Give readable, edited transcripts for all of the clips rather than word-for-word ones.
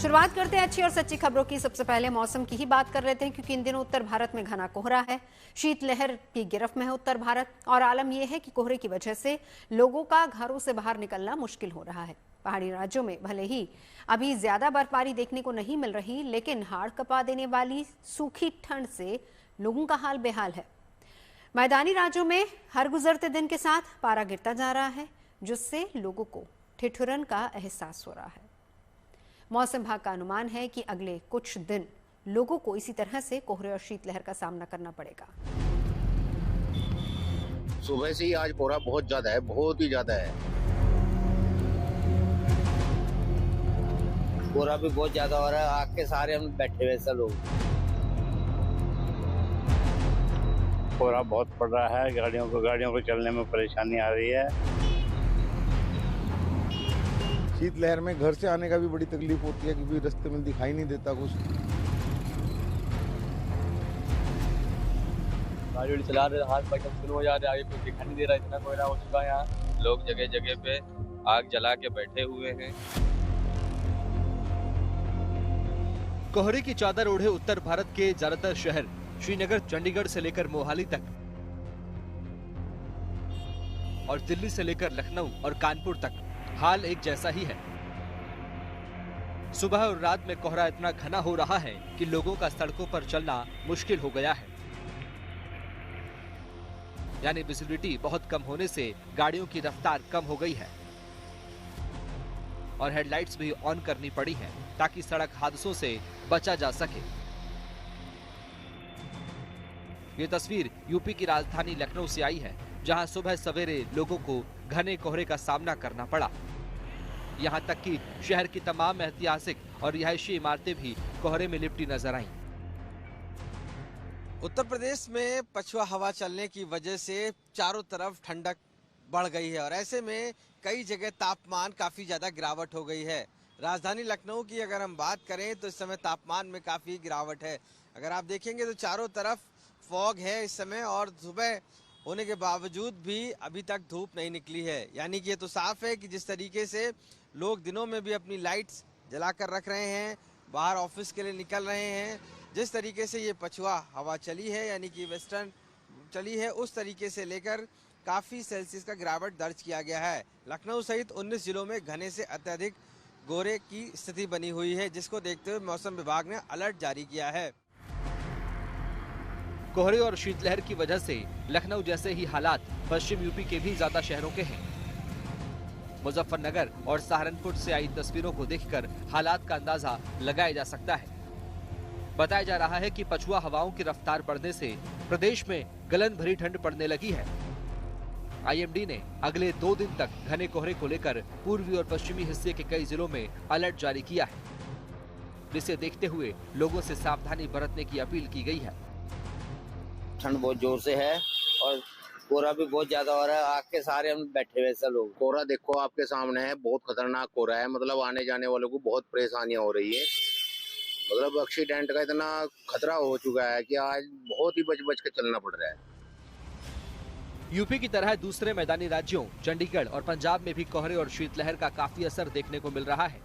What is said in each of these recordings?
शुरुआत करते हैं अच्छी और सच्ची खबरों की। सबसे पहले मौसम की ही बात कर रहे थे क्योंकि इन दिनों उत्तर भारत में घना कोहरा है। शीतलहर की गिरफ्त में है उत्तर भारत और आलम यह है कि कोहरे की वजह से लोगों का घरों से बाहर निकलना मुश्किल हो रहा है। पहाड़ी राज्यों में भले ही अभी ज्यादा बर्फबारी देखने को नहीं मिल रही, लेकिन हाड़ कपा देने वाली सूखी ठंड से लोगों का हाल बेहाल है। मैदानी राज्यों में हर गुजरते दिन के साथ पारा गिरता जा रहा है, जिससे लोगों को ठिठुरन का एहसास हो रहा है। मौसम विभाग का अनुमान है कि अगले कुछ दिन लोगों को इसी तरह से कोहरे और शीतलहर का सामना करना पड़ेगा। सुबह से ही आज कोहरा बहुत ज्यादा है, बहुत ही ज्यादा है। कोहरा भी बहुत ज्यादा हो रहा है, आग के सहारे हम बैठे हुए सब लोग। कोहरा बहुत पड़ रहा है, गाड़ियों को चलने में परेशानी आ रही है। शीतलहर में घर से आने का भी बड़ी तकलीफ होती है क्योंकि रास्ते में दिखाई नहीं देता कुछ। गाड़ी चला रहे, हाथ पैर शुरू हो जा रहे, आगे कुछ दिखाई नहीं दे रहा, इतना कोहरा हो चुका है। यहाँ लोग जगह जगह पे आग जला के बैठे हुए हैं। कोहरे की चादर ओढ़े उत्तर भारत के ज्यादातर शहर श्रीनगर, चंडीगढ़ से लेकर मोहाली तक और दिल्ली से लेकर लखनऊ और कानपुर तक हाल एक जैसा ही है। सुबह और रात में कोहरा इतना घना हो रहा है कि लोगों का सड़कों पर चलना मुश्किल हो गया है। यानी विजिबिलिटी बहुत कम होने से गाड़ियों की रफ्तार कम हो गई है और हेडलाइट्स भी ऑन करनी पड़ी हैं ताकि सड़क हादसों से बचा जा सके। ये तस्वीर यूपी की राजधानी लखनऊ से आई है, जहां सुबह सवेरे लोगों को घने कोहरे का सामना करना पड़ा। यहां तक कि शहर की तमाम ऐतिहासिक और रिहायशी इमारतें भी कोहरे में लिपटी नजर आईं। उत्तर प्रदेश में पछुआ हवा चलने की वजह से चारों तरफ ठंडक बढ़ गई है और ऐसे में कई जगह तापमान काफी ज्यादा गिरावट हो गई है। राजधानी लखनऊ की अगर हम बात करें तो इस समय तापमान में काफी गिरावट है। अगर आप देखेंगे तो चारों तरफ फॉग है इस समय और सुबह होने के बावजूद भी अभी तक धूप नहीं निकली है। यानी कि ये तो साफ है कि जिस तरीके से लोग दिनों में भी अपनी लाइट्स जलाकर रख रहे हैं, बाहर ऑफिस के लिए निकल रहे हैं, जिस तरीके से ये पछुआ हवा चली है यानी कि वेस्टर्न चली है, उस तरीके से लेकर काफ़ी सेल्सियस का गिरावट दर्ज किया गया है। लखनऊ सहित 19 जिलों में घने से अत्यधिक कोहरे की स्थिति बनी हुई है, जिसको देखते हुए मौसम विभाग ने अलर्ट जारी किया है। कोहरे और शीतलहर की वजह से लखनऊ जैसे ही हालात पश्चिम यूपी के भी ज्यादा शहरों के हैं। मुजफ्फरनगर और सहारनपुर से आई तस्वीरों को देखकर हालात का अंदाजा लगाया जा सकता है। बताया जा रहा है कि पछुआ हवाओं की रफ्तार बढ़ने से प्रदेश में गलन भरी ठंड पड़ने लगी है। आईएमडी ने अगले 2 दिन तक घने कोहरे को लेकर पूर्वी और पश्चिमी हिस्से के कई जिलों में अलर्ट जारी किया है, जिसे देखते हुए लोगों से सावधानी बरतने की अपील की गई है। ठंड बहुत जोर से है और कोहरा भी बहुत ज्यादा हो रहा है, आग के सहारे हम बैठे हुए सब लोग। कोहरा देखो आपके सामने है, बहुत खतरनाक कोहरा है। मतलब आने जाने वालों को बहुत परेशानियां हो रही है। मतलब एक्सीडेंट का इतना खतरा हो चुका है कि आज बहुत ही बच बच के चलना पड़ रहा है। यूपी की तरह दूसरे मैदानी राज्यों चंडीगढ़ और पंजाब में भी कोहरे और शीतलहर का काफी असर देखने को मिल रहा है।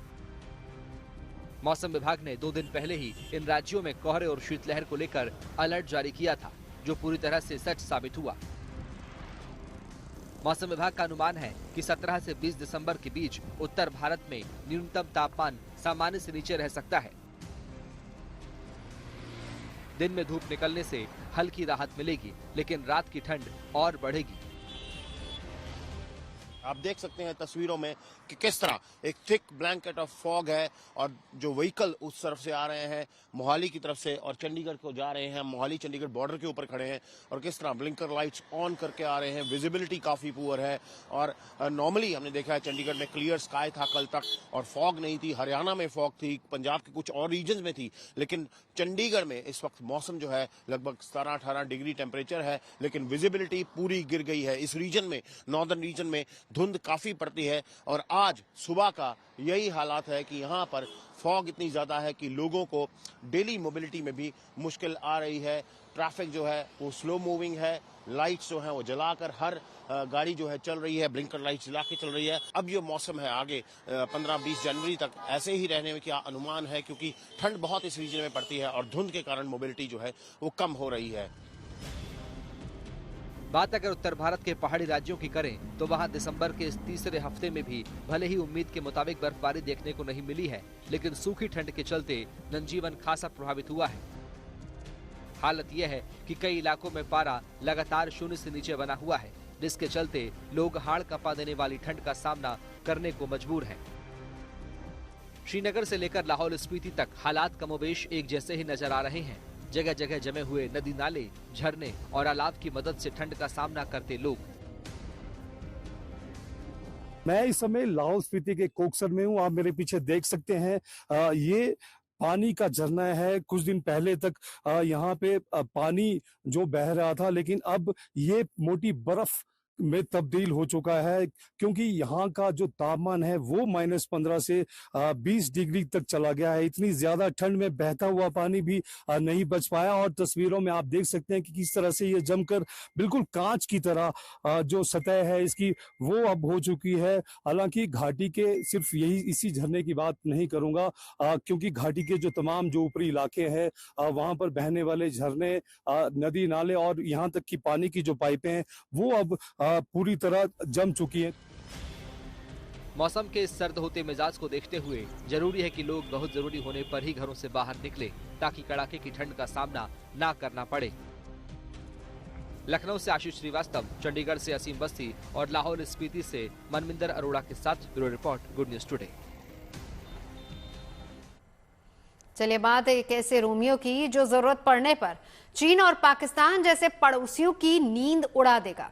मौसम विभाग ने 2 दिन पहले ही इन राज्यों में कोहरे और शीतलहर को लेकर अलर्ट जारी किया था, जो पूरी तरह से सच साबित हुआ। मौसम विभाग का अनुमान है कि 17 से 20 दिसंबर के बीच उत्तर भारत में न्यूनतम तापमान सामान्य से नीचे रह सकता है। दिन में धूप निकलने से हल्की राहत मिलेगी, लेकिन रात की ठंड और बढ़ेगी। आप देख सकते हैं तस्वीरों में कि किस तरह एक थिक ब्लैंकेट ऑफ फॉग है और जो व्हीकल उस तरफ से आ रहे हैं मोहाली की तरफ से और चंडीगढ़ को जा रहे हैं, मोहाली चंडीगढ़ बॉर्डर के ऊपर खड़े हैं और किस तरह ब्लिंकर लाइट्स ऑन करके आ रहे हैं। विजिबिलिटी काफ़ी पुअर है और नॉर्मली हमने देखा है चंडीगढ़ में क्लियर स्काई था कल तक और फॉग नहीं थी। हरियाणा में फॉग थी, पंजाब के कुछ और रीजन में थी, लेकिन चंडीगढ़ में इस वक्त मौसम जो है लगभग 17-18 डिग्री टेम्परेचर है, लेकिन विजिबिलिटी पूरी गिर गई है। इस रीजन में, नॉर्दर्न रीजन में धुंध काफ़ी पड़ती है। और आज सुबह का यही हालात है कि यहाँ पर फॉग इतनी ज़्यादा है कि लोगों को डेली मोबिलिटी में भी मुश्किल आ रही है। ट्रैफिक जो है वो स्लो मूविंग है, लाइट्स जो है वो जलाकर हर गाड़ी जो है चल रही है, ब्लिंकर लाइट जला के चल रही है। अब ये मौसम है आगे 15-20 जनवरी तक ऐसे ही रहने का अनुमान है, क्योंकि ठंड बहुत इस रीजन में पड़ती है और धुंध के कारण मोबिलिटी जो है वो कम हो रही है। बात अगर उत्तर भारत के पहाड़ी राज्यों की करें तो वहां दिसंबर के इस तीसरे हफ्ते में भी भले ही उम्मीद के मुताबिक बर्फबारी देखने को नहीं मिली है, लेकिन सूखी ठंड के चलते जनजीवन खासा प्रभावित हुआ है। हालत यह है कि कई इलाकों में पारा लगातार 0 से नीचे बना हुआ है, जिसके चलते लोग हाड़ कंपा देने वाली ठंड का सामना करने को मजबूर हैं। श्रीनगर से लेकर लाहौल स्पीति तक हालात कमोबेश एक जैसे ही नजर आ रहे हैं। जगह जगह जमे हुए नदी नाले, झरने और अलाव की मदद से ठंड का सामना करते लोग। मैं इस समय लाहौल स्पीति के कोकसर में हूँ। आप मेरे पीछे देख सकते हैं, ये पानी का झरना है। कुछ दिन पहले तक यहाँ पे पानी जो बह रहा था, लेकिन अब ये मोटी बर्फ में तब्दील हो चुका है, क्योंकि यहाँ का जो तापमान है वो -15 से 20 डिग्री तक चला गया है। इतनी ज्यादा ठंड में बहता हुआ पानी भी नहीं बच पाया। और तस्वीरों में आप देख सकते हैं कि किस तरह से ये जमकर बिल्कुल कांच की तरह जो सतह है इसकी वो अब हो चुकी है। हालांकि घाटी के सिर्फ इसी झरने की बात नहीं करूंगा, क्योंकि घाटी के जो तमाम जो ऊपरी इलाके हैं वहां पर बहने वाले झरने, नदी नाले और यहाँ तक की पानी की जो पाइपें हैं वो अब पूरी तरह जम चुकी है। मौसम के इस सर्द होते मिजाज को देखते हुए जरूरी है कि लोग बहुत जरूरी होने पर ही घरों से बाहर निकले, ताकि कड़ाके की ठंड का सामना ना करना पड़े। लखनऊ से आशीष श्रीवास्तव, चंडीगढ़ से असीम बस्ती और लाहौल स्पीति से मनमिंदर अरोड़ा के साथ bureau report, good news today. चलिए बात एक ऐसे रोमियो की जो जरूरत पड़ने पर चीन और पाकिस्तान जैसे पड़ोसियों की नींद उड़ा देगा।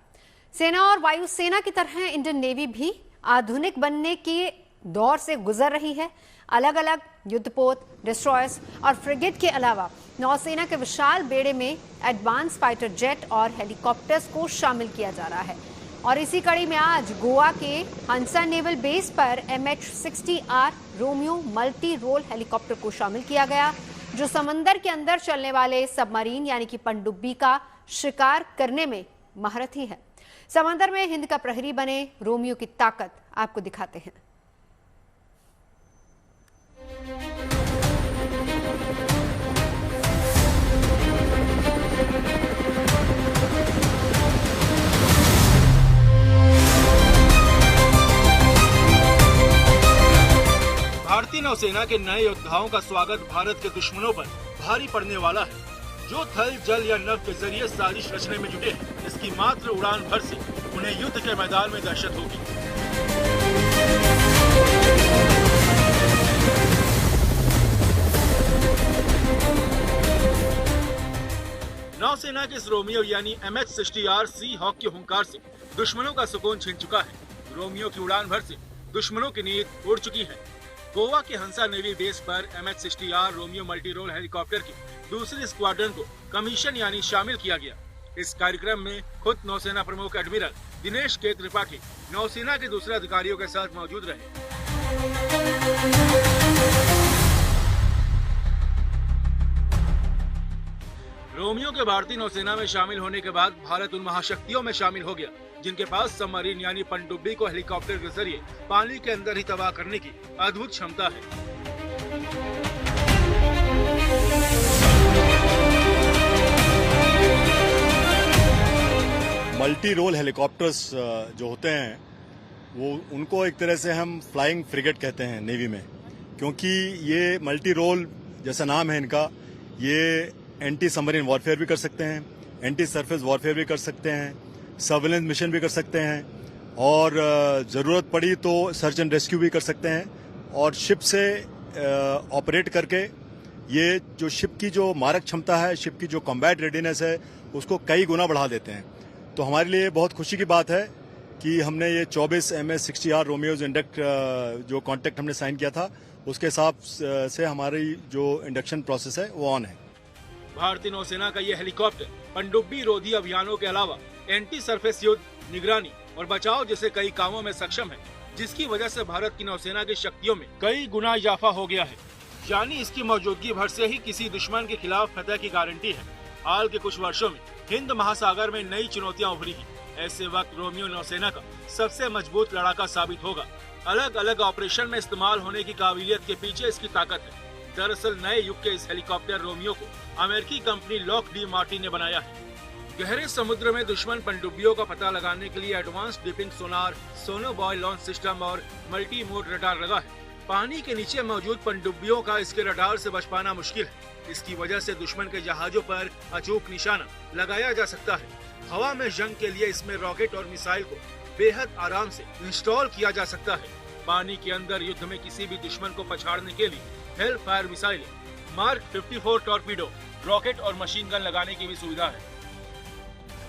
सेना और वायुसेना की तरह इंडियन नेवी भी आधुनिक बनने के दौर से गुजर रही है। अलग अलग युद्धपोत, डिस्ट्रॉयर्स और फ्रिगेट के अलावा नौसेना के विशाल बेड़े में एडवांस फाइटर जेट और हेलीकॉप्टर्स को शामिल किया जा रहा है। और इसी कड़ी में आज गोवा के हंसा नेवल बेस पर MH-60R Romeo multi role helicopter को शामिल किया गया, जो समंदर के अंदर चलने वाले सबमरीन यानी कि पनडुब्बी का शिकार करने में महारथी है। समंदर में हिंद का प्रहरी बने रोमियो की ताकत आपको दिखाते हैं। भारतीय नौसेना के नए योद्धाओं का स्वागत भारत के दुश्मनों पर भारी पड़ने वाला है, जो थल, जल या नभ के जरिए साजिश रचने में जुटे हैं। इसकी मात्र उड़ान भर से उन्हें युद्ध के मैदान में दहशत होगी। नौसेना के इस रोमियो यानी MH-60R सी हॉक के हुंकार से दुश्मनों का सुकून छिन चुका है। रोमियो की उड़ान भर से दुश्मनों की नींद उड़ चुकी है। गोवा के हंसा नेवी बेस पर MH-60R Romeo multi role helicopter की दूसरी स्क्वाड्रन को कमीशन यानी शामिल किया गया। इस कार्यक्रम में खुद नौसेना प्रमुख एडमिरल दिनेश के त्रिपाठी नौसेना के दूसरे अधिकारियों के साथ मौजूद रहे। रोमियो के भारतीय नौसेना में शामिल होने के बाद भारत उन महाशक्तियों में शामिल हो गया जिनके पास सबमरीन यानी पनडुब्बी को हेलीकॉप्टर के जरिए पानी के अंदर ही तबाह करने की अद्भुत क्षमता है। मल्टी रोल हेलीकॉप्टर्स जो होते हैं वो उनको एक तरह से हम फ्लाइंग फ्रिगेट कहते हैं नेवी में, क्योंकि ये मल्टी रोल जैसा नाम है इनका, ये एंटी सबमरीन वॉरफेयर भी कर सकते हैं, एंटी सरफेस वॉरफेयर भी कर सकते हैं, सर्वेलेंस मिशन भी कर सकते हैं और ज़रूरत पड़ी तो सर्च एंड रेस्क्यू भी कर सकते हैं। और शिप से ऑपरेट करके ये जो शिप की जो मारक क्षमता है, शिप की जो कॉम्बैट रेडीनेस है, उसको कई गुना बढ़ा देते हैं। तो हमारे लिए बहुत खुशी की बात है कि हमने ये 24 MH-60R रोमियोज इंडक्ट जो कॉन्ट्रैक्ट हमने साइन किया था, उसके हिसाब से हमारी जो इंडक्शन प्रोसेस है वो ऑन है। भारतीय नौसेना का ये हेलीकॉप्टर पनडुब्बी रोधी अभियानों के अलावा एंटी सरफेस युद्ध, निगरानी और बचाव जैसे कई कामों में सक्षम है, जिसकी वजह से भारत की नौसेना की शक्तियों में कई गुना इजाफा हो गया है। यानी इसकी मौजूदगी भर से ही किसी दुश्मन के खिलाफ फतह की गारंटी है। हाल के कुछ वर्षों में हिंद महासागर में नई चुनौतियां उभरी हैं। ऐसे वक्त रोमियो नौसेना का सबसे मजबूत लड़ाका साबित होगा। अलग अलग ऑपरेशन में इस्तेमाल होने की काबिलियत के पीछे इसकी ताकत है। दरअसल नए युग के इस हेलीकॉप्टर रोमियो को अमेरिकी कंपनी लॉकहीड मार्टिन ने बनाया है। गहरे समुद्र में दुश्मन पनडुब्बियों का पता लगाने के लिए एडवांस डिपिंग सोनार, सोनोबॉय लॉन्च सिस्टम और मल्टी मोड रडार लगा है। पानी के नीचे मौजूद पनडुब्बियों का इसके रडार से बच पाना मुश्किल है। इसकी वजह से दुश्मन के जहाजों पर अचूक निशाना लगाया जा सकता है। हवा में जंग के लिए इसमें रॉकेट और मिसाइल को बेहद आराम से इंस्टॉल किया जा सकता है। पानी के अंदर युद्ध में किसी भी दुश्मन को पछाड़ने के लिए hello fire missile, mark 54 torpedo, rocket और मशीन गन लगाने की भी सुविधा है।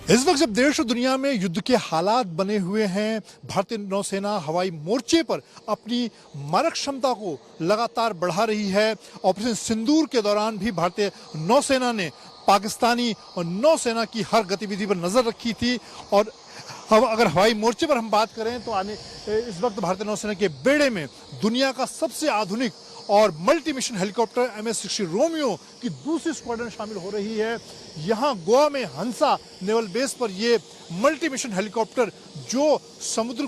इस वक्त जब देश और दुनिया में युद्ध के हालात बने हुए हैं, भारतीय नौसेना हवाई मोर्चे पर अपनी मारक क्षमता को लगातार बढ़ा रही है। ऑपरेशन सिंदूर के दौरान भी भारतीय नौसेना ने पाकिस्तानी और नौसेना की हर गतिविधि पर नजर रखी थी। और अगर हवाई मोर्चे पर हम बात करें तो इस वक्त भारतीय नौसेना के बेड़े में दुनिया का सबसे आधुनिक और multi mission helicopter MS-60 Romeo की दूसरी स्क्वाड्रन शामिल हो रही है। यहाँ गोवा में हंसा नेवल बेस पर ये मल्टी मिशन हेलीकॉप्टर जो समुद्र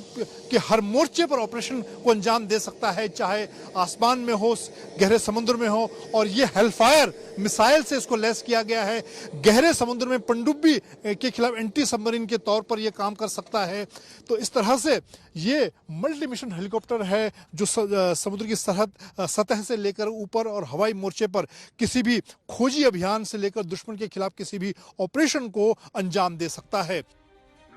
के हर मोर्चे पर ऑपरेशन को अंजाम दे सकता है, चाहे आसमान में हो, गहरे समुद्र में हो। और ये हेलफायर मिसाइल से इसको लैस किया गया है। गहरे समुद्र में पनडुब्बी के खिलाफ एंटी सबमरीन के तौर पर यह काम कर सकता है। तो इस तरह से ये मल्टी मिशन हेलीकॉप्टर है जो समुद्र की सतह से लेकर ऊपर और हवाई मोर्चे पर किसी भी खोजी अभियान से लेकर दुश्मन के खिलाफ किसी भी ऑपरेशन को अंजाम दे सकता है।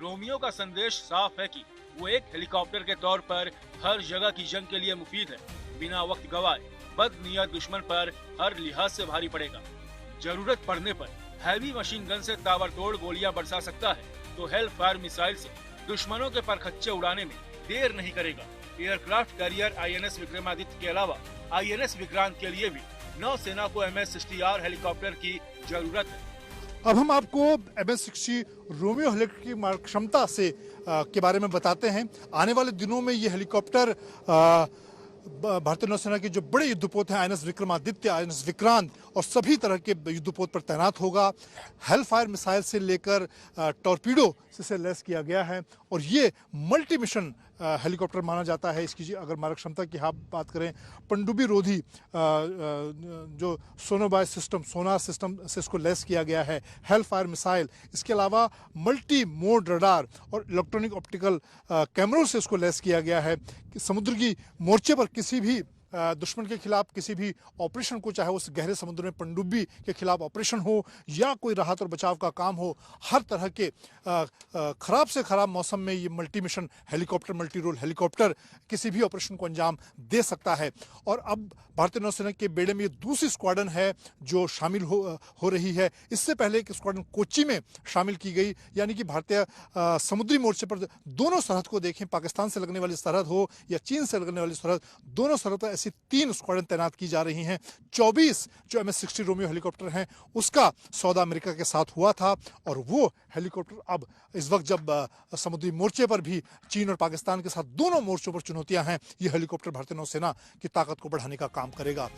रोमियो का संदेश साफ है कि वो एक हेलीकॉप्टर के तौर पर हर जगह की जंग के लिए मुफीद है। बिना वक्त गवाए बदनीयत दुश्मन पर हर लिहाज से भारी पड़ेगा। जरूरत पड़ने पर हैवी मशीन गन से ताबड़तोड़ गोलियां बरसा सकता है तो हेल फायर मिसाइल से दुश्मनों के परखच्चे उड़ाने में देर नहीं करेगा। एयरक्राफ्ट कैरियर INS विक्रमादित्य के अलावा INS विक्रांत के लिए भी नौसेना को MS-60R हेलीकॉप्टर की जरूरत है। अब हम आपको MS-60 रोमियो हेलीकॉप्टर की मारक क्षमता से के बारे में बताते हैं। आने वाले दिनों में ये हेलीकॉप्टर भारतीय नौसेना के जो बड़े युद्धपोत हैं INS विक्रमादित्य, INS विक्रांत और सभी तरह के युद्धपोत पर तैनात होगा। हेल फायर मिसाइल से लेकर टॉर्पीडो से लैस किया गया है और ये मल्टी मिशन हेलीकॉप्टर माना जाता है। इसकी अगर मारक क्षमता की आप बात करें, पनडुब्बी रोधी जो सोनोबॉय सिस्टम, सोनार सिस्टम से इसको लैस किया गया है। हेल फायर मिसाइल, इसके अलावा मल्टी मोड रडार और इलेक्ट्रॉनिक ऑप्टिकल कैमरों से इसको लैस किया गया है कि समुद्र की मोर्चे पर किसी भी दुश्मन के खिलाफ किसी भी ऑपरेशन को, चाहे उस गहरे समुद्र में पनडुब्बी के खिलाफ ऑपरेशन हो या कोई राहत और बचाव का काम हो, हर तरह के खराब से खराब मौसम में ये multi mission helicopter, multi role helicopter किसी भी ऑपरेशन को अंजाम दे सकता है। और अब भारतीय नौसेना के बेड़े में ये दूसरी स्क्वाड्रन है जो शामिल हो रही है। इससे पहले एक स्क्वाड्रन कोच्चि में शामिल की गई, यानी कि भारतीय समुद्री मोर्चे पर दोनों सरहद को देखें, पाकिस्तान से लगने वाली सरहद हो या चीन से लगने वाली सरहद, दोनों सरहद पर ऐसी 3 स्क्वाड्रन तैनात की जा रही हैं। 24 जो MS-60 रोमियो हेलीकॉप्टर हैं उसका सौदा अमेरिका के साथ हुआ था और वो हेलीकॉप्टर अब इस वक्त जब समुद्री मोर्चे पर भी चीन और पाकिस्तान के साथ दोनों मोर्चों पर चुनौतियां हैं, ये हेलीकॉप्टर भारतीय नौसेना की ताकत को बढ़ाने का काम करेगा।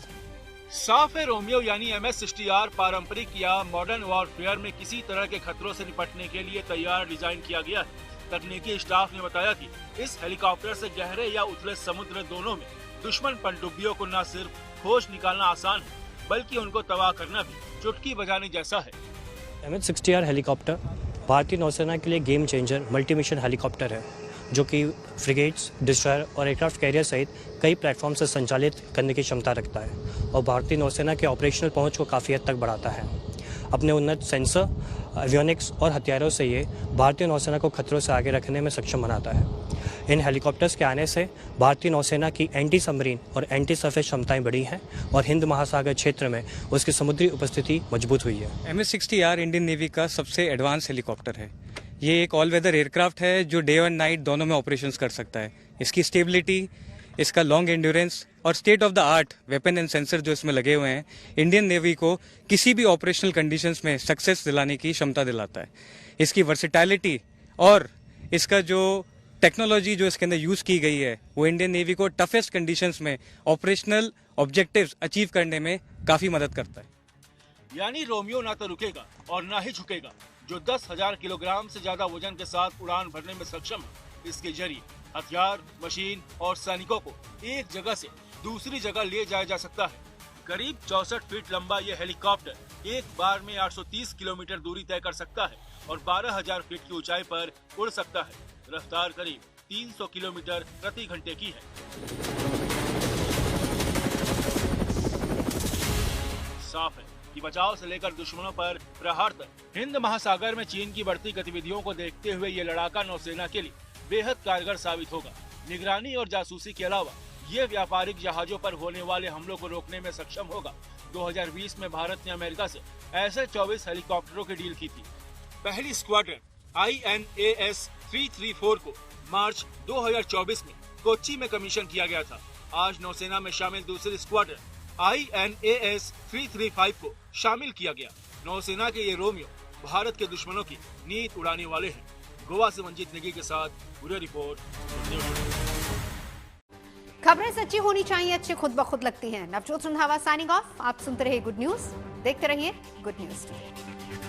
साफ है, रोमियो यानी MS-60R पारंपरिक या मॉडर्न वॉरफेयर में किसी तरह के खतरों से निपटने के लिए तैयार डिजाइन किया गया है। तकनीकी स्टाफ ने बताया कि इस हेलीकॉप्टर से गहरे या उथले समुद्र दोनों में दुश्मन पनडुब्बियों को न सिर्फ खोज निकालना आसान है बल्कि उनको तबाह करना भी चुटकी बजाने जैसा है। MS-60R हेलीकॉप्टर भारतीय नौसेना के लिए game changer multi mission helicopter है जो कि फ्रिगेट्स, डिस्ट्रॉयर और एयरक्राफ्ट कैरियर सहित कई प्लेटफॉर्म से संचालित करने की क्षमता रखता है और भारतीय नौसेना के ऑपरेशनल पहुंच को काफ़ी हद तक बढ़ाता है। अपने उन्नत सेंसर, एवियोनिक्स और हथियारों से ये भारतीय नौसेना को खतरों से आगे रखने में सक्षम बनाता है। इन हेलीकॉप्टर्स के आने से भारतीय नौसेना की एंटी सबमरीन और एंटी सरफेस क्षमताएं बढ़ी हैं और हिंद महासागर क्षेत्र में उसकी समुद्री उपस्थिति मजबूत हुई है। MS-60R इंडियन नेवी का सबसे एडवांस हेलीकॉप्टर है। ये एक ऑल वेदर एयरक्राफ्ट है जो डे और नाइट दोनों में ऑपरेशंस कर सकता है। इसकी स्टेबिलिटी, इसका लॉन्ग एंड्योरेंस और state of the art weapon and sensor जो इसमें लगे हुए हैं, इंडियन नेवी को किसी भी ऑपरेशनल कंडीशंस में सक्सेस दिलाने की क्षमता दिलाता है। इसकी वर्सेटैलिटी और इसका जो टेक्नोलॉजी जो इसके अंदर यूज़ की गई है वो इंडियन नेवी को टफेस्ट कंडीशंस में ऑपरेशनल ऑब्जेक्टिव्स अचीव करने में काफ़ी मदद करता है। यानी रोमियो ना तो रुकेगा और ना ही झुकेगा। जो 10,000 किलोग्राम से ज्यादा वजन के साथ उड़ान भरने में सक्षम है, इसके जरिए हथियार, मशीन और सैनिकों को एक जगह से दूसरी जगह ले जाया जा सकता है। करीब 64 फीट लंबा ये हेलीकॉप्टर एक बार में 830 किलोमीटर दूरी तय कर सकता है और 12,000 फीट की ऊंचाई पर उड़ सकता है। रफ्तार करीब 300 किलोमीटर प्रति घंटे की है। साफ है कि बचाव से लेकर दुश्मनों पर प्रहार तक हिंद महासागर में चीन की बढ़ती गतिविधियों को देखते हुए ये लड़ाका नौसेना के लिए बेहद कारगर साबित होगा। निगरानी और जासूसी के अलावा ये व्यापारिक जहाजों पर होने वाले हमलों को रोकने में सक्षम होगा। 2020 में भारत ने अमेरिका से ऐसे 24 हेलीकॉप्टरों की डील की थी। पहली स्क्वाड्रन INAS 334 को मार्च 2024 में कोच्चि में कमीशन किया गया था। आज नौसेना में शामिल दूसरी स्क्वाड्रन INAS 335 को शामिल किया गया। नौसेना के ये रोमियो भारत के दुश्मनों की नींद उड़ाने वाले हैं। गोवा से मंजीत नेगी के साथ पूरी रिपोर्ट। खबरें सच्ची होनी चाहिए, अच्छी खुद ब खुद लगती हैं। Navjot Randhawa signing off. आप सुनते रहिए गुड न्यूज, देखते रहिए गुड न्यूज।